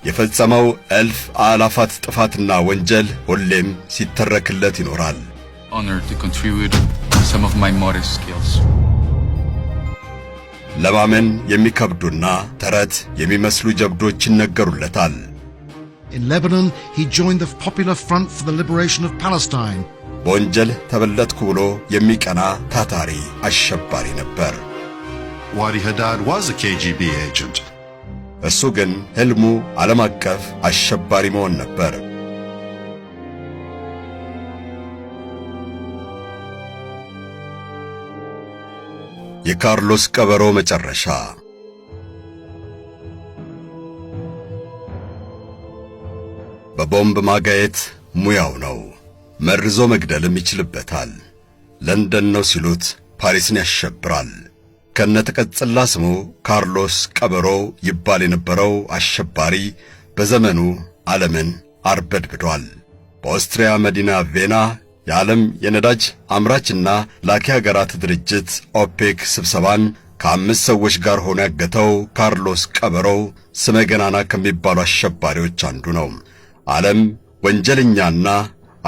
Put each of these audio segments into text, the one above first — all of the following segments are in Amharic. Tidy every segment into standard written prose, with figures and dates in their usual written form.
የፈጸመው እልፍ አላፋት ጥፋትና ወንጀል ሁሌም ሲተረክለት ይኖራል። Honor to contribute some of my motor skills. ለማመን የሚከብዱና ተረት የሚመስሉ ጀብዶች ይነገሩለታል። In Lebanon, he joined the Popular Front for the Liberation of Palestine. በወንጀል ተበለጥኩ ብሎ የሚቀና ታታሪ አሸባሪ ነበር። Wadi Haddad was a KGB agent. እሱ ግን ህልሙ ዓለም አቀፍ አሸባሪ መሆን ነበር። የካርሎስ ቀበሮ መጨረሻ። በቦምብ ማጋየት ሙያው ነው። መርዞ መግደልም ይችልበታል። ለንደን ነው ሲሉት ፓሪስን ያሸብራል። ከነተቀጽላ ስሙ ካርሎስ ቀበሮ ይባል የነበረው አሸባሪ በዘመኑ ዓለምን አርበድብዷል። በኦስትሪያ መዲና ቬና የዓለም የነዳጅ አምራችና ላኪ ሀገራት ድርጅት ኦፔክ ስብሰባን ከ5 ሰዎች ጋር ሆኖ ያገተው ካርሎስ ቀበሮ ስመ ገናና ከሚባሉ አሸባሪዎች አንዱ ነው። ዓለም ወንጀለኛና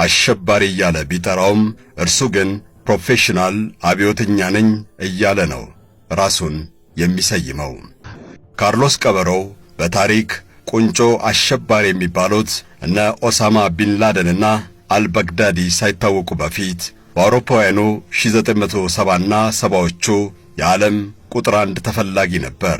አሸባሪ እያለ ቢጠራውም እርሱ ግን ፕሮፌሽናል አብዮተኛ ነኝ እያለ ነው ራሱን የሚሰይመው። ካርሎስ ቀበሮ በታሪክ ቁንጮ አሸባሪ የሚባሉት እነ ኦሳማ ቢንላደንና አልባግዳዲ ሳይታወቁ በፊት በአውሮፓውያኑ 1970ና 70ዎቹ የዓለም ቁጥር 1 ተፈላጊ ነበር።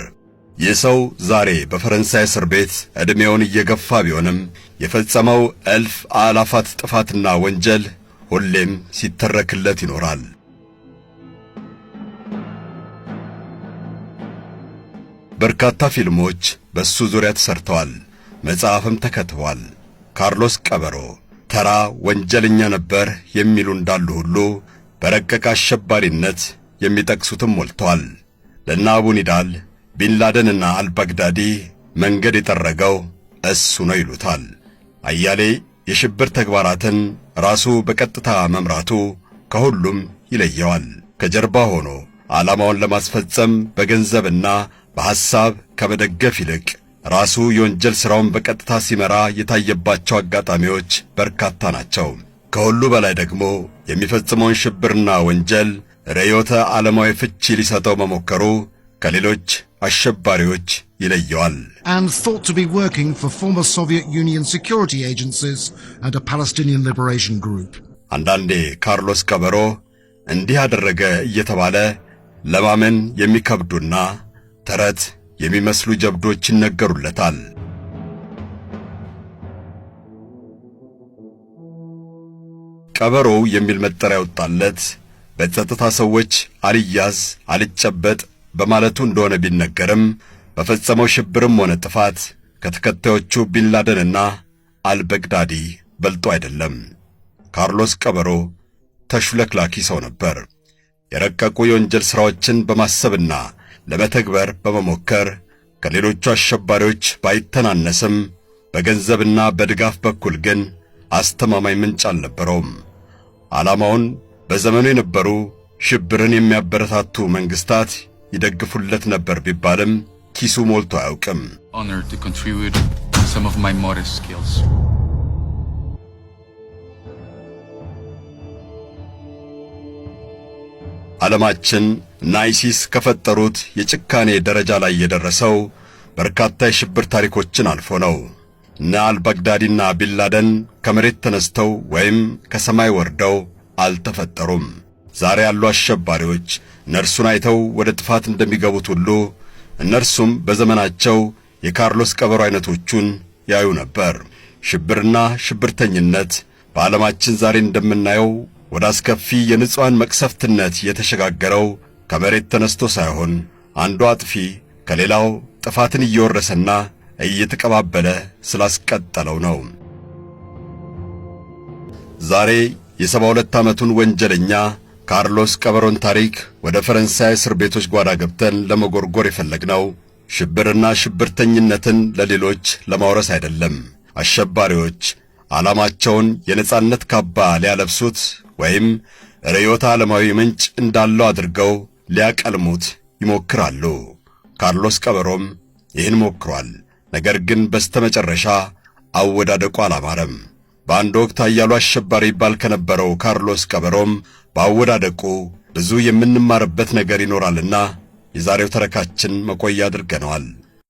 ይህ ሰው ዛሬ በፈረንሳይ እስር ቤት ዕድሜውን እየገፋ ቢሆንም የፈጸመው እልፍ አላፋት ጥፋትና ወንጀል ሁሌም ሲተረክለት ይኖራል። በርካታ ፊልሞች በሱ ዙሪያ ተሰርተዋል፣ መጽሐፍም ተከትቧል። ካርሎስ ቀበሮ ተራ ወንጀለኛ ነበር የሚሉ እንዳሉ ሁሉ በረቀቀ አሸባሪነት የሚጠቅሱትም ሞልተዋል። ለእነ አቡ ኒዳል ቢንላደንና አልባግዳዲ መንገድ የጠረገው እሱ ነው ይሉታል። አያሌ የሽብር ተግባራትን ራሱ በቀጥታ መምራቱ ከሁሉም ይለየዋል። ከጀርባ ሆኖ ዓላማውን ለማስፈጸም በገንዘብና በሐሳብ ከመደገፍ ይልቅ ራሱ የወንጀል ሥራውን በቀጥታ ሲመራ የታየባቸው አጋጣሚዎች በርካታ ናቸው። ከሁሉ በላይ ደግሞ የሚፈጽመውን ሽብርና ወንጀል ርዕዮተ ዓለማዊ ፍቺ ሊሰጠው መሞከሩ ከሌሎች አሸባሪዎች ይለየዋል። And thought to be working for former Soviet Union security agencies and a Palestinian liberation group. አንዳንዴ ካርሎስ ቀበሮ እንዲህ አደረገ እየተባለ ለማመን የሚከብዱና ተረት የሚመስሉ ጀብዶች ይነገሩለታል። ቀበሮው የሚል መጠሪያ ወጣለት በጸጥታ ሰዎች አልያዝ አልጨበጥ በማለቱ እንደሆነ ቢነገርም በፈጸመው ሽብርም ሆነ ጥፋት ከተከታዮቹ ቢንላደንና አልባግዳዲ በልጦ አይደለም። ካርሎስ ቀበሮ ተሹለክላኪ ሰው ነበር። የረቀቁ የወንጀል ሥራዎችን በማሰብና ለመተግበር በመሞከር ከሌሎቹ አሸባሪዎች ባይተናነስም በገንዘብና በድጋፍ በኩል ግን አስተማማኝ ምንጭ አልነበረውም። ዓላማውን በዘመኑ የነበሩ ሽብርን የሚያበረታቱ መንግስታት ይደግፉለት ነበር ቢባልም ኪሱ ሞልቶ አያውቅም። Honor to contribute some of my motor skills. ዓለማችን እና አይሲስ ከፈጠሩት የጭካኔ ደረጃ ላይ የደረሰው በርካታ የሽብር ታሪኮችን አልፎ ነው። እነ አልባግዳዲና ቢንላደን ከመሬት ተነስተው ወይም ከሰማይ ወርደው አልተፈጠሩም። ዛሬ ያሉ አሸባሪዎች እነርሱን አይተው ወደ ጥፋት እንደሚገቡት ሁሉ እነርሱም በዘመናቸው የካርሎስ ቀበሮ አይነቶቹን ያዩ ነበር። ሽብርና ሽብርተኝነት በዓለማችን ዛሬ እንደምናየው ወደ አስከፊ የንጹሃን መቅሰፍትነት የተሸጋገረው ከመሬት ተነስቶ ሳይሆን አንዱ አጥፊ ከሌላው ጥፋትን እየወረሰና እየተቀባበለ ስላስቀጠለው ነው። ዛሬ የ72 ዓመቱን ወንጀለኛ ካርሎስ ቀበሮን ታሪክ ወደ ፈረንሳይ እስር ቤቶች ጓዳ ገብተን ለመጎርጎር የፈለግነው ሽብርና ሽብርተኝነትን ለሌሎች ለማውረስ አይደለም። አሸባሪዎች ዓላማቸውን የነጻነት ካባ ሊያለብሱት ወይም ርዕዮተ ዓለማዊ ምንጭ እንዳለው አድርገው ሊያቀልሙት ይሞክራሉ። ካርሎስ ቀበሮም ይህን ሞክሯል። ነገር ግን በስተመጨረሻ አወዳደቁ አላማረም። በአንድ ወቅት ኃያሉ አሸባሪ ይባል ከነበረው ካርሎስ ቀበሮም በአወዳደቁ ብዙ የምንማርበት ነገር ይኖራልና የዛሬው ተረካችን መቆያ አድርገነዋል።